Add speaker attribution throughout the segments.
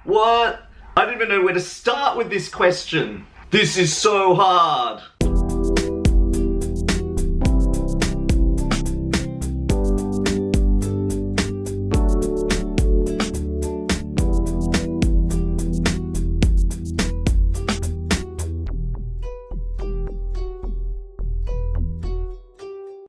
Speaker 1: What? I don't even know where to start with this question. This is so hard.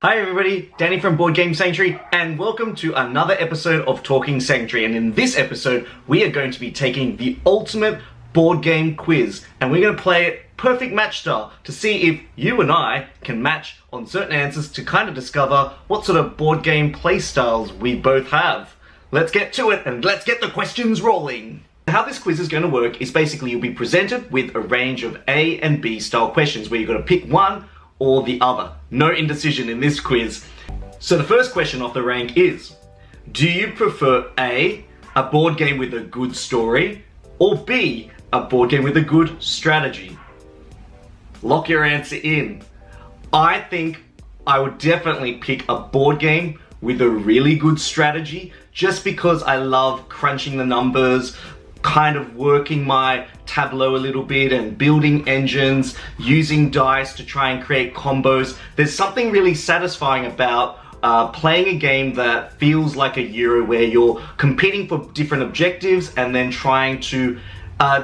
Speaker 1: Hi everybody, Danny from Board Game Sanctuary, and welcome to another episode of Talking Sanctuary. And in this episode, we are going to be taking the ultimate board game quiz, and we're going to play it perfect match style to see if you and I can match on certain answers to kind of discover what sort of board game play styles we both have. Let's get to it, and let's get the questions rolling. How this quiz is going to work is basically you'll be presented with a range of A and B style questions where you've got to pick one or the other. No indecision in this quiz. So the first question off the rank is, do you prefer A, a board game with a good story, or B, a board game with a good strategy? Lock your answer in. I think I would definitely pick a board game with a really good strategy, just because I love crunching the numbers, kind of working my tableau a little bit and building engines, using dice to try and create combos. There's something really satisfying about playing a game that feels like a Euro, where you're competing for different objectives and then trying to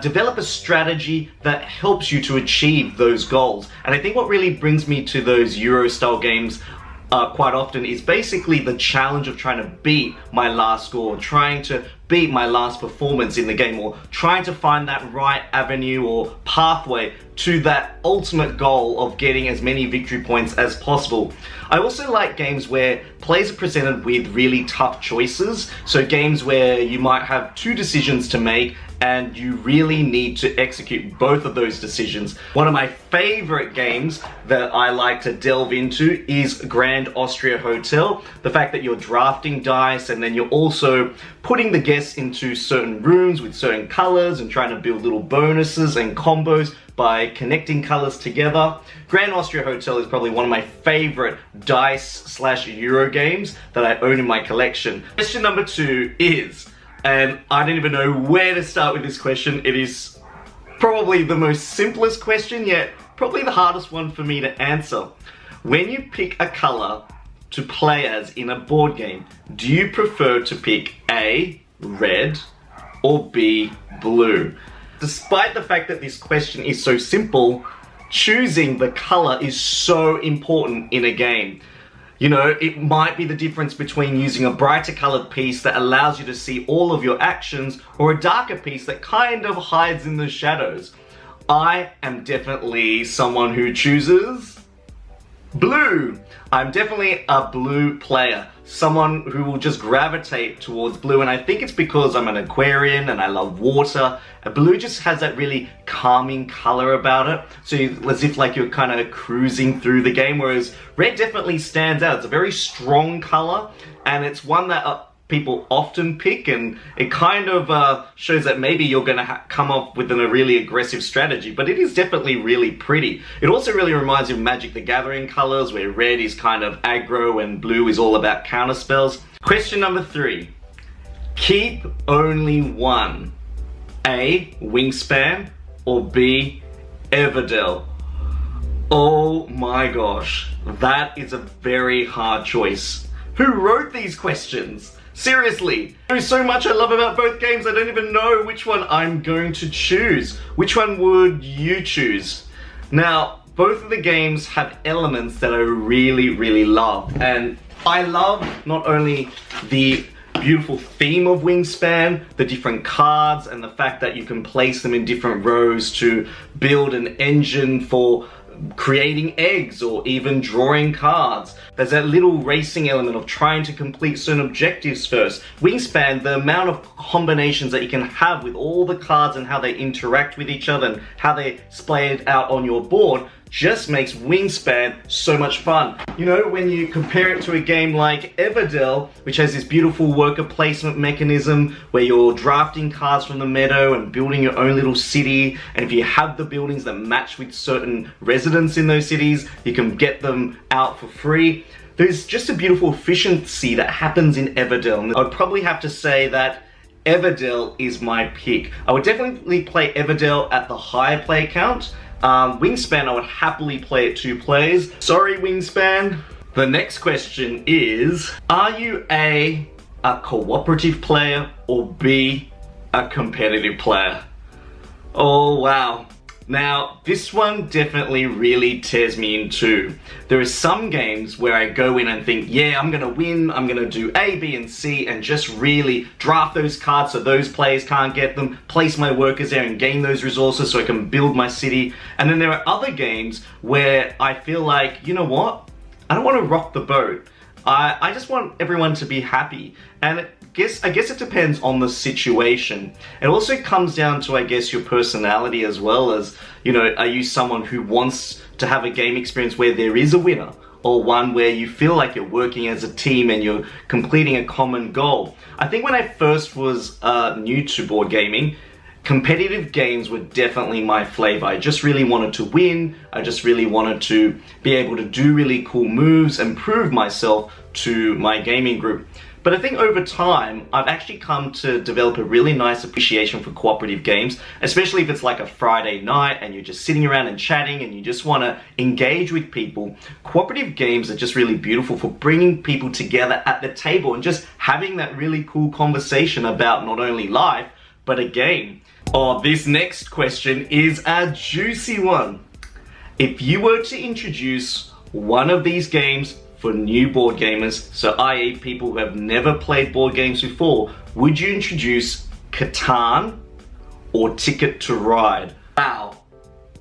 Speaker 1: develop a strategy that helps you to achieve those goals. And I think what really brings me to those Euro style games quite often is basically the challenge of trying to beat my last score, trying to beat my last performance in the game, or trying to find that right avenue or pathway to that ultimate goal of getting as many victory points as possible. I also like games where players are presented with really tough choices, so games where you might have two decisions to make and you really need to execute both of those decisions. One of my favorite games that I like to delve into is Grand Austria Hotel. The fact that you're drafting dice and then you're also putting the guests into certain rooms with certain colors and trying to build little bonuses and combos by connecting colors together. Grand Austria Hotel is probably one of my favorite dice/Euro games that I own in my collection. Question number 2 is, and I don't even know where to start with this question. It is probably the most simplest question, yet probably the hardest one for me to answer. When you pick a color to play as in a board game, do you prefer to pick A, red, or B, blue? Despite the fact that this question is so simple, choosing the color is so important in a game. You know, it might be the difference between using a brighter colored piece that allows you to see all of your actions, or a darker piece that kind of hides in the shadows. I am definitely someone who chooses blue. I'm definitely a blue player, someone who will just gravitate towards blue, and I think it's because I'm an Aquarian and I love water. Blue just has that really calming color about it, so as if like you're kind of cruising through the game, whereas red definitely stands out. It's a very strong color, and it's one that people often pick, and it kind of shows that maybe you're going to come up with a really aggressive strategy, but it is definitely really pretty. It also really reminds me of Magic the Gathering colors, where red is kind of aggro and blue is all about counter spells. Question number 3. Keep only one. A, Wingspan, or B, Everdell? Oh my gosh, that is a very hard choice. Who wrote these questions? Seriously, there's so much I love about both games, I don't even know which one I'm going to choose. Which one would you choose? Now, both of the games have elements that I really, really love. And I love not only the beautiful theme of Wingspan, the different cards, and the fact that you can place them in different rows to build an engine for creating eggs or even drawing cards. There's that little racing element of trying to complete certain objectives first. Wingspan, the amount of combinations that you can have with all the cards and how they interact with each other and how they display it out on your board, just makes Wingspan so much fun. You know, when you compare it to a game like Everdell, which has this beautiful worker placement mechanism where you're drafting cards from the meadow and building your own little city, and if you have the buildings that match with certain residents in those cities, you can get them out for free. There's just a beautiful efficiency that happens in Everdell. And I'd probably have to say that Everdell is my pick. I would definitely play Everdell at the higher play count. Wingspan, I would happily play at 2 players. Sorry, Wingspan. The next question is, are you A, cooperative player, or B, a competitive player? Oh, wow. Now, this one definitely really tears me in two. There are some games where I go in and think, yeah, I'm gonna win, I'm gonna do A, B, and C, and just really draft those cards so those players can't get them, place my workers there and gain those resources so I can build my city. And then there are other games where I feel like, you know what? I don't want to rock the boat. I just want everyone to be happy. And I guess it depends on the situation. It also comes down to, I guess, your personality as well as, you know, are you someone who wants to have a game experience where there is a winner, or one where you feel like you're working as a team and you're completing a common goal? I think when I first was new to board gaming, competitive games were definitely my flavor. I just really wanted to win. I just really wanted to be able to do really cool moves and prove myself to my gaming group. But I think over time, I've actually come to develop a really nice appreciation for cooperative games, especially if it's like a Friday night and you're just sitting around and chatting and you just want to engage with people. Cooperative games are just really beautiful for bringing people together at the table and just having that really cool conversation about not only life, but a game. Oh, this next question is a juicy one. If you were to introduce one of these games for new board gamers, so i.e. people who have never played board games before, would you introduce Catan or Ticket to Ride? Wow.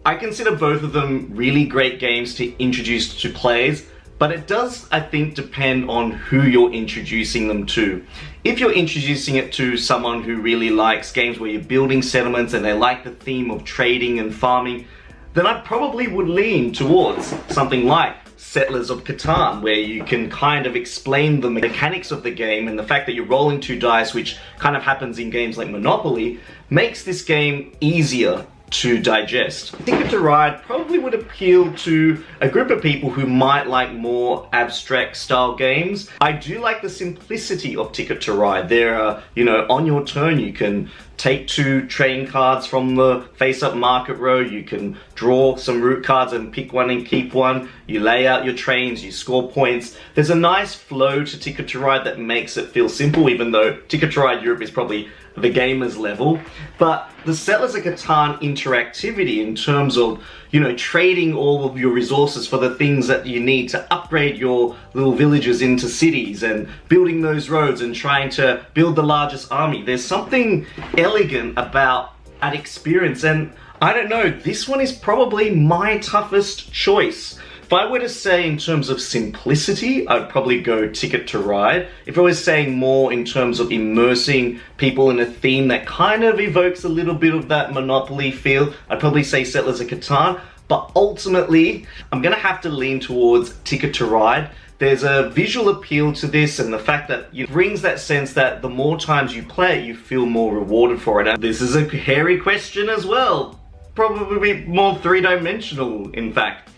Speaker 1: I consider both of them really great games to introduce to players, but it does, I think, depend on who you're introducing them to. If you're introducing it to someone who really likes games where you're building settlements and they like the theme of trading and farming, then I probably would lean towards something like Settlers of Catan, where you can kind of explain the mechanics of the game, and the fact that you're rolling 2 dice, which kind of happens in games like Monopoly, makes this game easier to digest. Ticket to Ride probably would appeal to a group of people who might like more abstract style games. I do like the simplicity of Ticket to Ride. There are, you know, on your turn you can take 2 train cards from the face-up market row, you can draw some route cards and pick one and keep one, you lay out your trains, you score points. There's a nice flow to Ticket to Ride that makes it feel simple, even though Ticket to Ride Europe is probably the gamer's level. But the Settlers of Catan interactivity in terms of, you know, trading all of your resources for the things that you need to upgrade your little villages into cities and building those roads and trying to build the largest army. There's something elegant about that experience, and I don't know, this one is probably my toughest choice. If I were to say in terms of simplicity, I'd probably go Ticket to Ride. If I was saying more in terms of immersing people in a theme that kind of evokes a little bit of that Monopoly feel, I'd probably say Settlers of Catan. But ultimately, I'm gonna have to lean towards Ticket to Ride. There's a visual appeal to this, and the fact that it brings that sense that the more times you play it, you feel more rewarded for it. And this is a hairy question as well. Probably more 3-dimensional, in fact.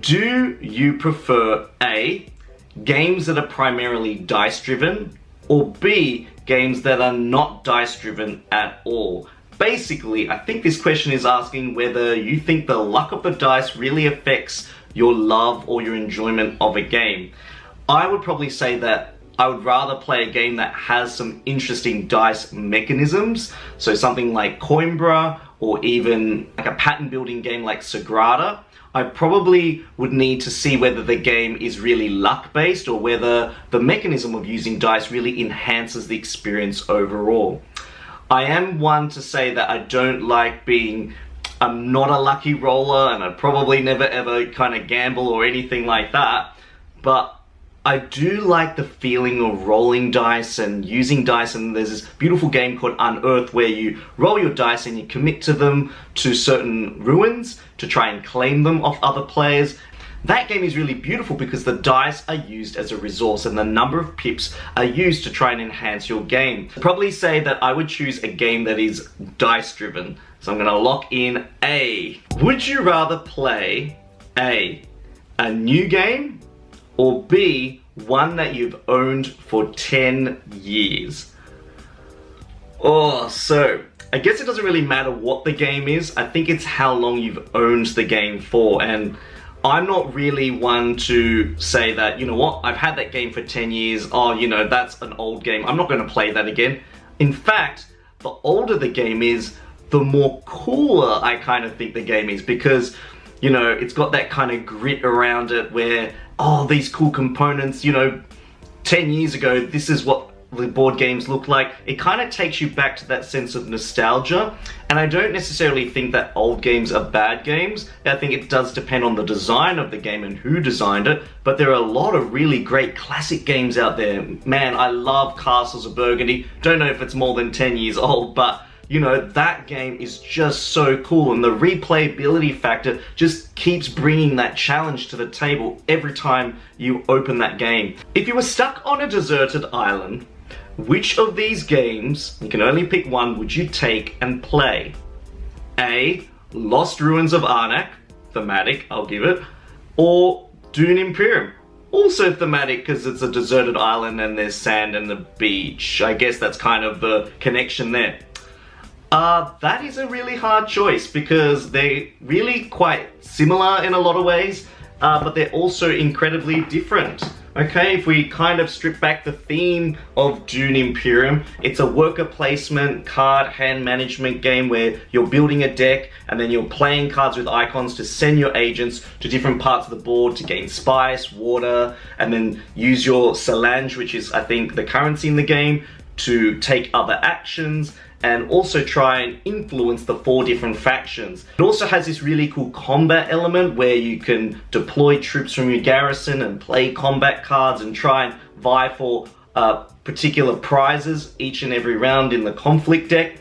Speaker 1: Do you prefer A, games that are primarily dice-driven, or B, games that are not dice-driven at all? Basically, I think this question is asking whether you think the luck of the dice really affects your love or your enjoyment of a game. I would probably say that I would rather play a game that has some interesting dice mechanisms, so something like Coimbra, or even like a pattern building game like Sagrada. I probably would need to see whether the game is really luck-based or whether the mechanism of using dice really enhances the experience overall. I am one to say that I don't like being not a lucky roller, and I probably never ever kind of gamble or anything like that, but I do like the feeling of rolling dice and using dice, and there's this beautiful game called Unearthed where you roll your dice and you commit to them to certain ruins to try and claim them off other players. That game is really beautiful because the dice are used as a resource and the number of pips are used to try and enhance your game. I'd probably say that I would choose a game that is dice driven. So I'm gonna lock in A. Would you rather play A, new game, or B, one that you've owned for 10 years? Oh, so I guess it doesn't really matter what the game is. I think it's how long you've owned the game for. And I'm not really one to say that, you know what, I've had that game for 10 years. Oh, you know, that's an old game. I'm not going to play that again. In fact, the older the game is, the more cooler I kind of think the game is, because, you know, it's got that kind of grit around it where, oh, these cool components, you know, 10 years ago, this is what the board games look like. It kind of takes you back to that sense of nostalgia. And I don't necessarily think that old games are bad games. I think it does depend on the design of the game and who designed it. But there are a lot of really great classic games out there. Man, I love Castles of Burgundy. Don't know if it's more than 10 years old, but you know, that game is just so cool, and the replayability factor just keeps bringing that challenge to the table every time you open that game. If you were stuck on a deserted island, which of these games, you can only pick one, would you take and play? A. Lost Ruins of Arnak, thematic, I'll give it, or Dune Imperium, also thematic because it's a deserted island and there's sand and the beach. I guess that's kind of the connection there. That is a really hard choice because they're really quite similar in a lot of ways, but they're also incredibly different. Okay, if we kind of strip back the theme of Dune Imperium, it's a worker placement, card, hand management game where you're building a deck and then you're playing cards with icons to send your agents to different parts of the board to gain spice, water, and then use your Salange, which is, I think, the currency in the game, to take other actions, and also try and influence the 4 different factions. It also has this really cool combat element where you can deploy troops from your garrison and play combat cards and try and vie for particular prizes each and every round in the conflict deck.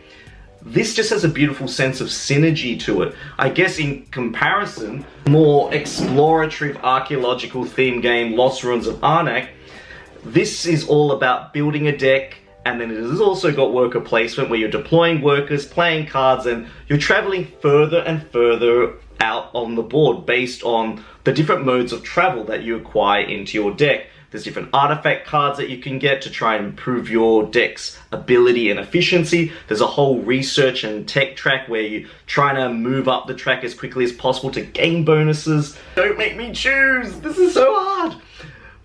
Speaker 1: This just has a beautiful sense of synergy to it. I guess in comparison, more exploratory archaeological themed game, Lost Ruins of Arnak, this is all about building a deck. And then it has also got worker placement where you're deploying workers, playing cards, and you're traveling further and further out on the board based on the different modes of travel that you acquire into your deck. There's different artifact cards that you can get to try and improve your deck's ability and efficiency. There's a whole research and tech track where you're trying to move up the track as quickly as possible to gain bonuses. Don't make me choose! This is so hard!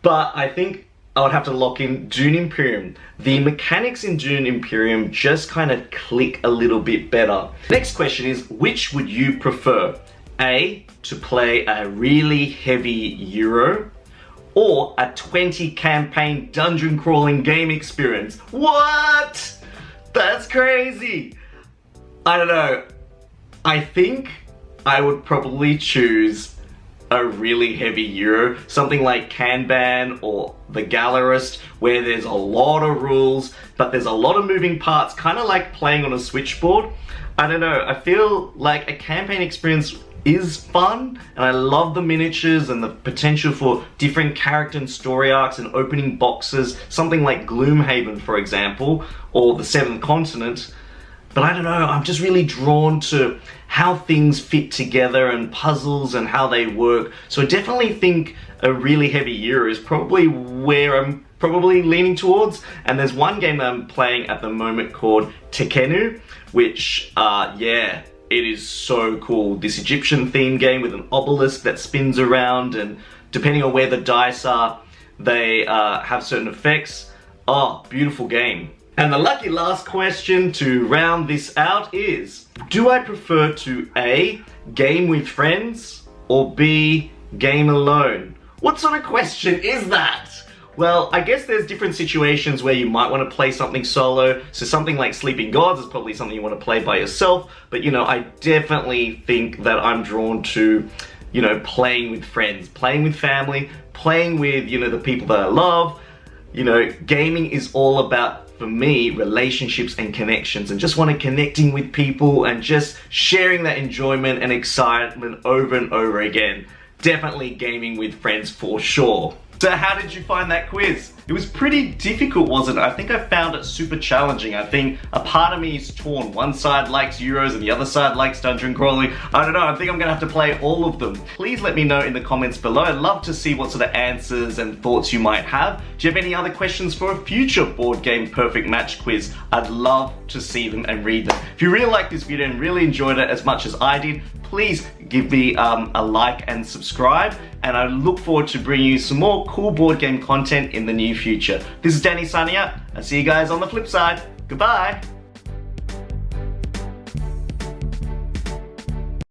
Speaker 1: But I think I would have to lock in Dune Imperium. The mechanics in Dune Imperium just kind of click a little bit better. Next question is, which would you prefer? A, to play a really heavy Euro, or a 20 campaign dungeon crawling game experience? What? That's crazy. I don't know. I think I would probably choose a really heavy Euro, something like Kanban or the Gallerist, where there's a lot of rules, but there's a lot of moving parts, kind of like playing on a switchboard. I don't know, I feel like a campaign experience is fun, and I love the miniatures and the potential for different character and story arcs and opening boxes, something like Gloomhaven, for example, or the Seventh Continent. But I don't know, I'm just really drawn to how things fit together and puzzles and how they work. So I definitely think a really heavy Euro is probably where I'm probably leaning towards. And there's one game that I'm playing at the moment called Tekenu, which, yeah, it is so cool. This Egyptian themed game with an obelisk that spins around, and depending on where the dice are, they have certain effects. Oh, beautiful game. And the lucky last question to round this out is, do I prefer to A, game with friends, or B, game alone? What sort of question is that? Well, I guess there's different situations where you might want to play something solo. So something like Sleeping Gods is probably something you want to play by yourself. But you know, I definitely think that I'm drawn to, you know, playing with friends, playing with family, playing with, you know, the people that I love. You know, gaming is all about, for me, relationships and connections, and just want to connecting with people and just sharing that enjoyment and excitement over and over again. Definitely gaming with friends for sure. So how did you find that quiz? It was pretty difficult, wasn't it? I think I found it super challenging. I think a part of me is torn. One side likes Euros and the other side likes dungeon crawling. I don't know, I think I'm gonna have to play all of them. Please let me know in the comments below. I'd love to see what sort of answers and thoughts you might have. Do you have any other questions for a future board game perfect match quiz? I'd love to see them and read them. If you really liked this video and really enjoyed it as much as I did, please give me a like and subscribe, and I look forward to bringing you some more cool board game content in the near future. This is Danny signing out. I'll see you guys on the flip side. Goodbye.